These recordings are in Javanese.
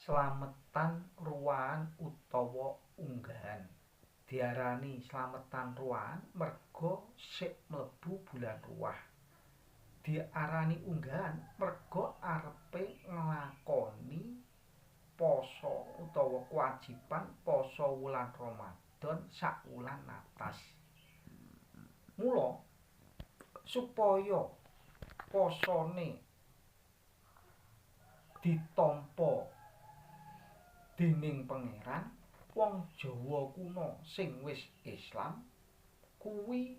Slametan ruwahan utawa unggahan. Diarani slametan ruwahan merga sik mlebu bulan Ruwah. Diarani unggahan merga arepe nglakoni pasa utawa kewajiban pasa wulan Ramadan sak wulan atas. Mula supaya pasane ditampa déning pangeran, wong Jawa kuna sing wis Islam kuwi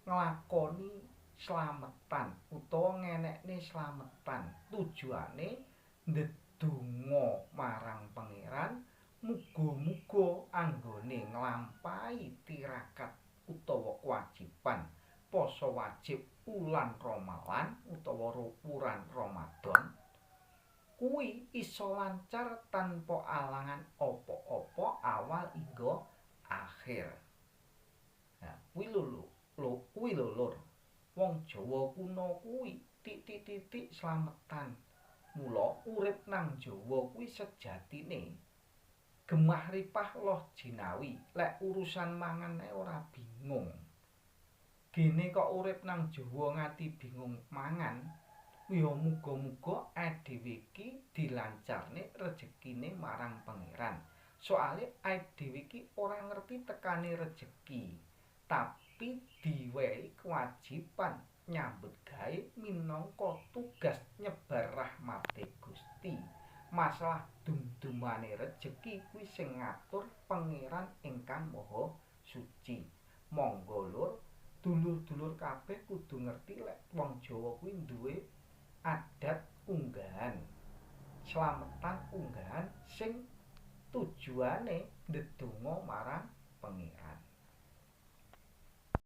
nglakoni slametan utawa ngenekne slametan. Tujuane ndedonga marang pangeran muga-muga anggone nglampahi tirakat utawa kewajiban poso wajib wulan Ramadan utawa wulan Ramadan kuwi iso lancar tanpa alangan apa-apa awal hingga akhir. Nah, kuwi lho Lur. Wong Jawa kuna kuwi titik-titik slametan. Mula urip nang Jawa kuwi sejatine gemah ripah loh jinawi. Lek urusan mangan ae ora bingung. Gene kok urip nang Jawa nganti bingung mangan, ya muga-muga dhewe iki dilancarne rejekine marang pangeran. Soale dhewe iki ora ngerti tekane rejeki, tapi diwehi kewajiban nyambut gawe minangka tugas nyebar rahmate Gusti. Masalah dum-dumane rejeki kuwi sing ngatur pangeran ingkang maha suci. Monggo Lur, dulur-dulur kabeh kudu ngerti lek wong Jawa kuwi duwe adat unggahan, slametan unggahan sing tujuane ndedonga marang pangeran.